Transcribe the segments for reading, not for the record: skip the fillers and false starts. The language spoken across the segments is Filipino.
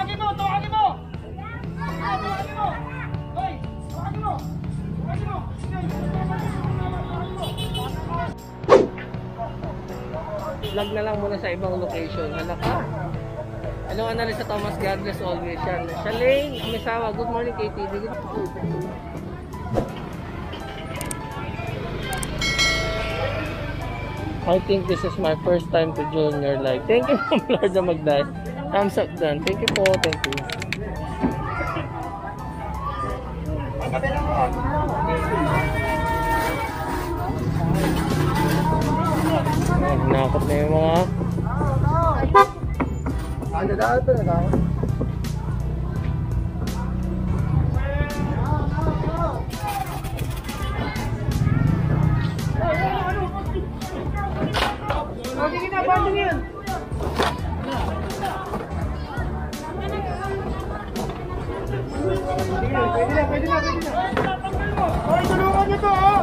Tawagin mo! Tawagin mo! Tawagin mo! Hoy! Tawagin mo! Tawagin mo! Vlog na lang muna sa ibang location. Hala ka. Ano na rin sa Thomas God bless always yan. Shalane, Misawa. Good morning, KTV. I think this is my first time to join your live. Thank you, Lorda Magday. Thumbs up done. Thank you po. Thank you. Nakakot na yung mga Sige na, banding yan! Pwede na. Hoy, tulungan nyo to, ha?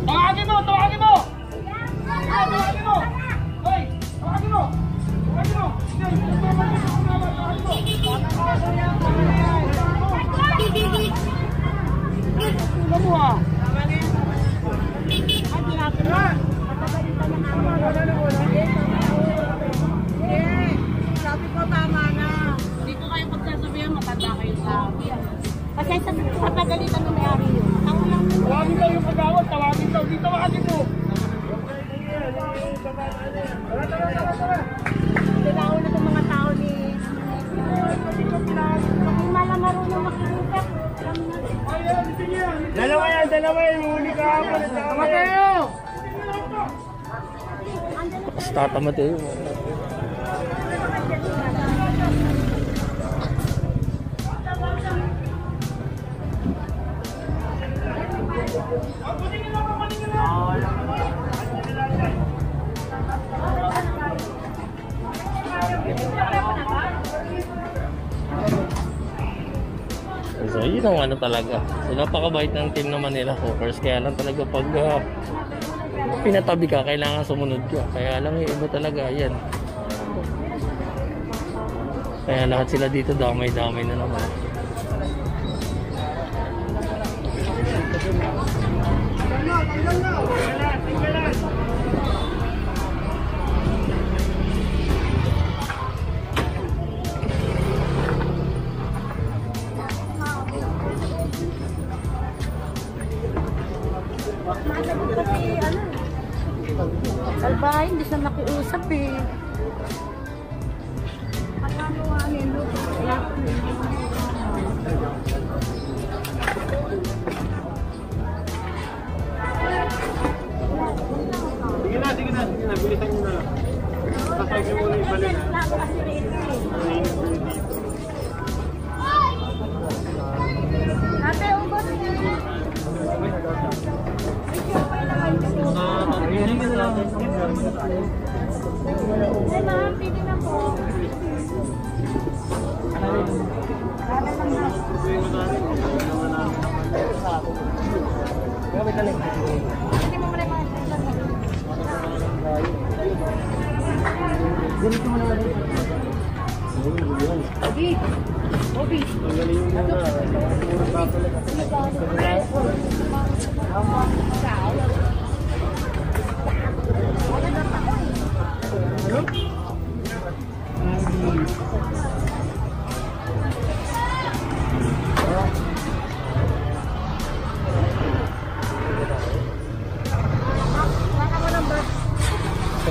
Tawagin mo! Tawagin mo! Tawagin mo! Hoy! Tawagin mo! Tawagin mo! Tawagin mo! Sabi ko tama na. Hindi ko kayo pagsasabihan, matanda kayo sa akin. Kasi sa pagalitan ng may-ari yun. Tawagin daw yung kagawad, tawagin daw. Dito tawagin mo. Kailangan na itong mga tao ni... Hindi malang marunong makikita. Dalawa yan. Huli ka ako. Tama kayo! Start Mateo. So yun ang ano talaga. So napakabait ng team naman nila Hookers. Kaya lang talaga pag pinatabi ka, kailangan sumunod ka. Kaya lang yung iba talaga, yan. Kaya lahat sila dito damay-damay na naman. Alba, hindi siya nakiusap eh. Sige na. Bilisan nyo na lang. Sakay ko muna yung balon, ha? Ate, ubos niya. Ay, ma'am, pili na po. Hindi mo muna mga Ganito mo naman rin. Obi. Magaling mo na.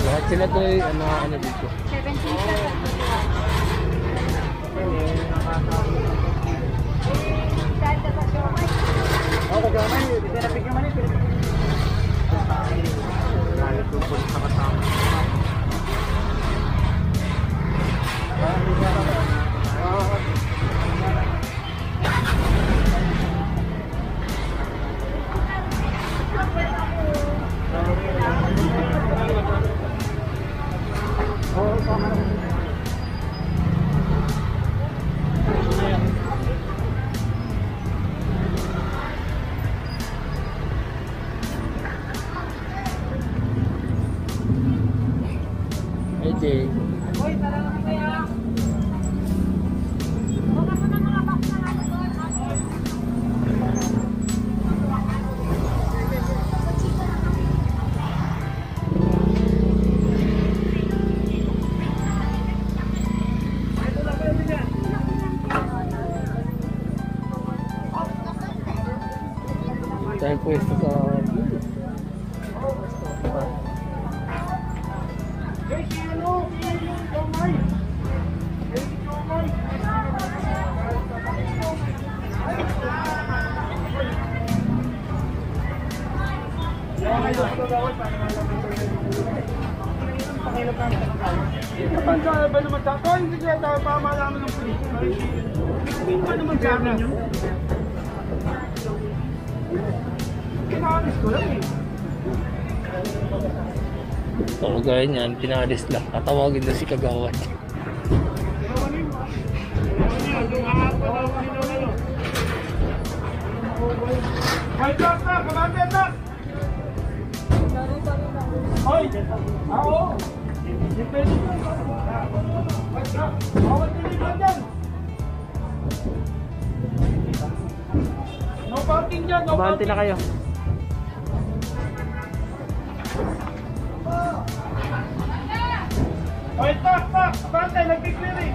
Lahat sila to ay ano dito. 17. Ako gamay, pinapig naman eh. Lalit yung pulis na kasama. DJ. Hoy, tara na kaya. Tayo pwesto sa Matanda ba naman sa akin? Hindi kaya tayo pa malaman ng pulis. Hindi pa naman sa akin yun. Kinaalis ko lang eh. Oo, gaya niyan, pinalis lang. Tatawagin na si Kagawad. Hoy, tak! Kabante, tak! Hoy! Ako! Depende ka! Hoy, tak! Bawal nilipan dyan! No parking dyan! No Kabante parking! na kayo. Hoy, tak! Kabante! Nagpipili!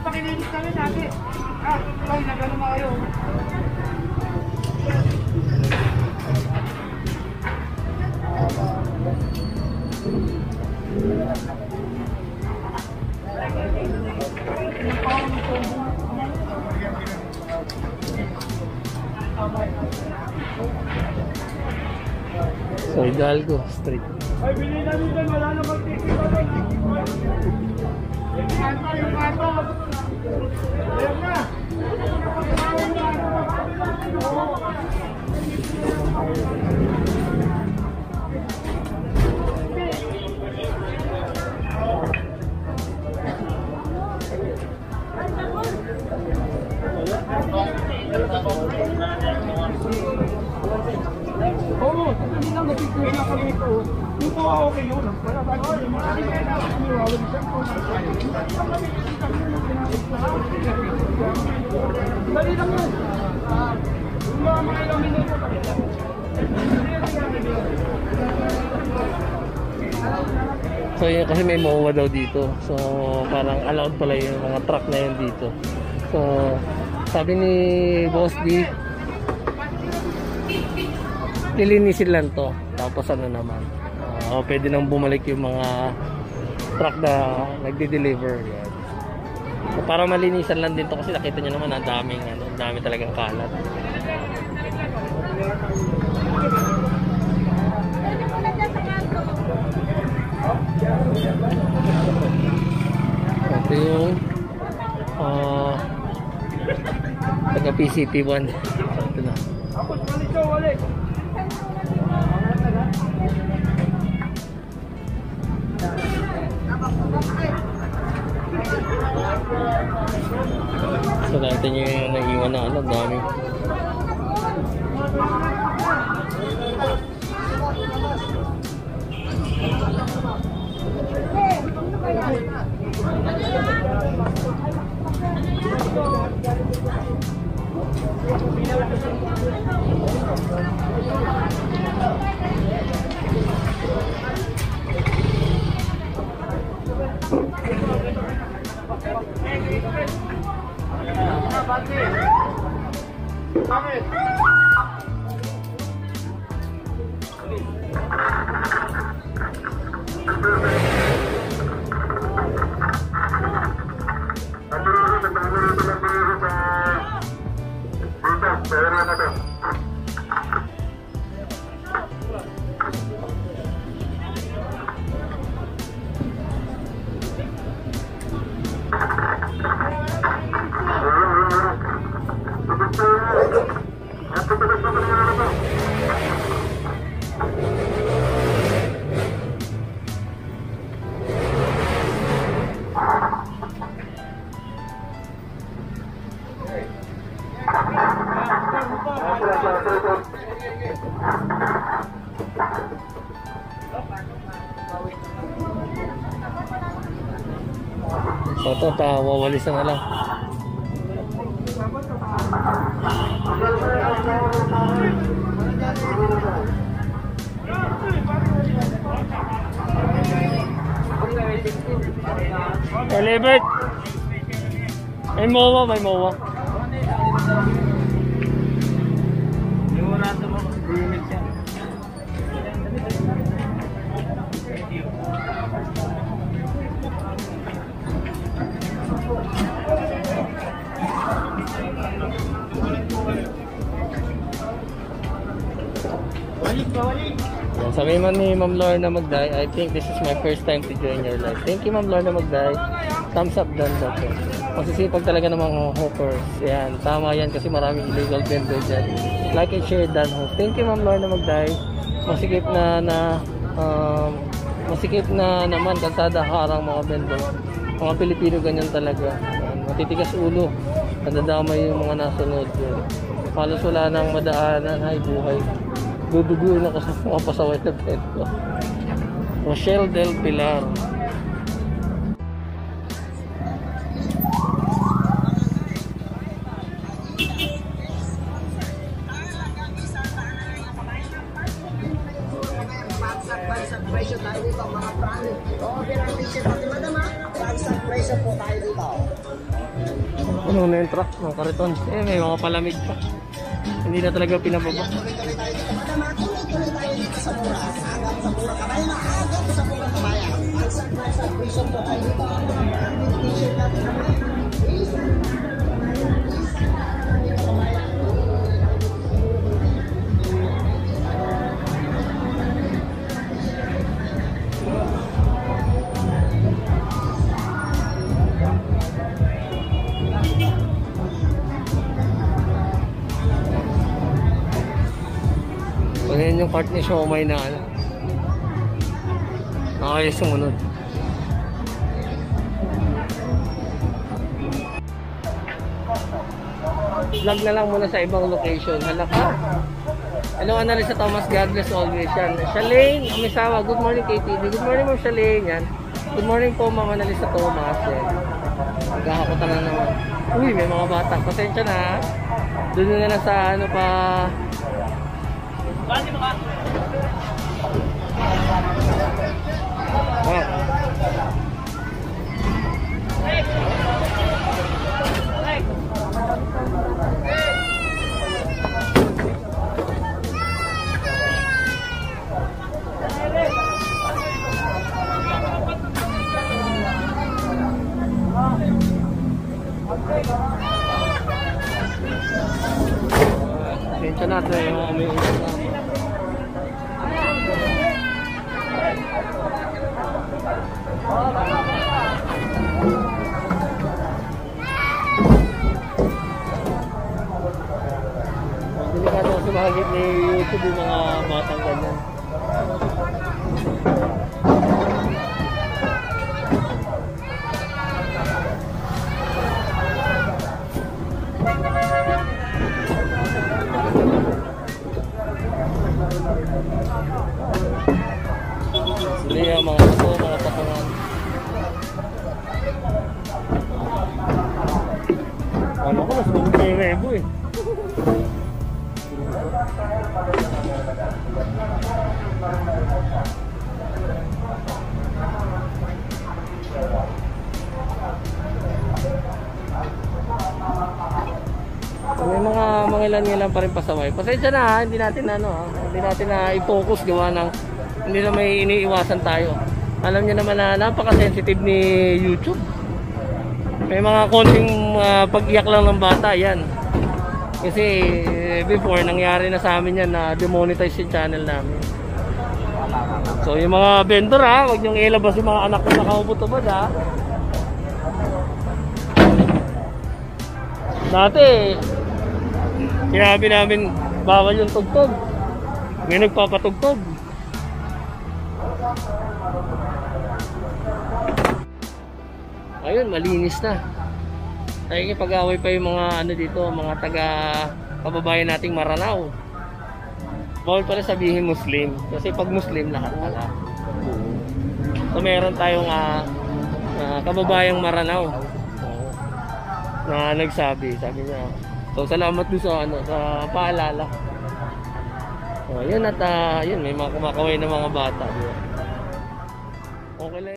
Pakilinis namin natin. Hoy, nagano na kayo. So, Hidalgo Street. Ay, bilhin namin dyan. Wala na magtikin. Yung ato. Ayan na. Oo, hindi lang napipili na kami ito. Yung po okay yun. Wala tayo. Dali lang yun. Yung mga ilang minuto. So yun, kasi may MOA daw dito. So parang allowed pala yung mga truck na yun dito. So sabi ni Boss D, lilinisin lang to. Tapos ano naman, pwede nang bumalik yung mga truck na nagde-deliver. Yan. So para malinisan lang din to kasi nakita nyo naman ang daming ano, dami talagang kalat. Ito yung taga PCP1. Ito na. Ako, balik ka, balik. So natin yung naiwan na ano, dami. Bakit? So ito, wawalis na lang. Elibert! May mowa, may mowa. Sabi man ni Ma'am Lorna Magday, I think this is my first time to join your live. Thank you Ma'am Lorna Magday. Thumbs up done po. Masisipag talaga ng mga hoppers. Yan, tama yan kasi maraming illegal vendor dyan. Like and share done ho. Thank you Ma'am Lorna Magday. Masikip na naman kalsada harang mga vendor. Mga Pilipino ganyan talaga. Yan, matitigas ulo. Nadadamay yung mga nasunod. Yan. Halos wala nang madaanan. Hay buhay. Duduguin ako sa mga pasaway na bento. Rochelle Del Pilar. Ano na yung truck ng kariton? May mga palamig pa. Hindi na talaga pinababa. Ayan yung part ni Siomay na ano. Nakaya sumunod. Vlog na lang muna sa ibang location. Halaka. Hello, Analisa Thomas. God bless always. Yan. Shalane, Misawa. Good morning, KTV. Good morning, Ma'am Shalane. Yan. Good morning po, Ma'am Analisa Thomas. Yan. Magkakakutan na naman. Uy, may mga bata. Pasensya na. Doon na lang sa ano pa. Bali mga. Oh. Pasensya natin yung umiiyak na. Delikado kasi mahagit ni YouTube yung mga batang ganyan. Sili yung mga ito, mga patungan. Ano ko, mas bumili yung rebo eh. May mga ilan pa rin pasaway. Pasensya na ha, hindi natin hindi natin na i-focus gawa ng hindi na may iniiwasan tayo. Alam niyo naman na napaka-sensitive ni YouTube. May mga konting pag-iyak lang ng bata, yan. Kasi before nangyari na sa amin yan na demonetize yung channel namin. So yung mga vendor ha, huwag niyong ilabas yung mga anak ko nakaupo-tubad ha. Dati Sinabi namin, bawal yung tugtog. May nagpapatugtog. Ayun, malinis na. Tayo pag-away pa yung mga ano dito, mga taga kababayan nating Maranao. Bawal pala sabihin Muslim. Kasi pag Muslim, lahat pala. So meron tayong kababayang Maranao na nagsabi, sabi niya. So salamat doon sa sa paalala. So yun at yun, may mga kumakaway na mga bata. Okay lang.